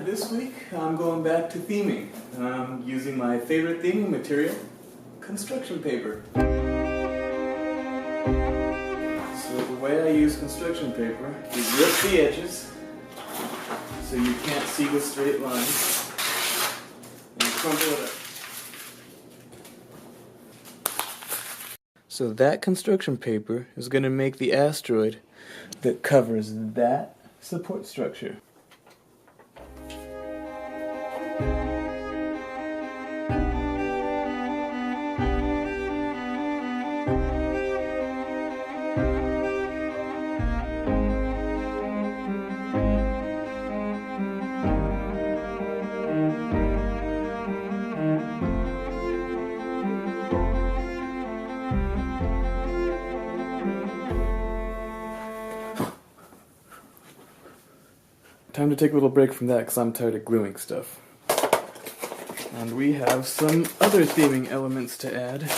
This week I'm going back to theming, using my favorite theming material, construction paper. So the way I use construction paper is rip the edges so you can't see the straight lines and crumple it up. So that construction paper is going to make the asteroid that covers that support structure. Time to take a little break from that because I'm tired of gluing stuff. And we have some other theming elements to add.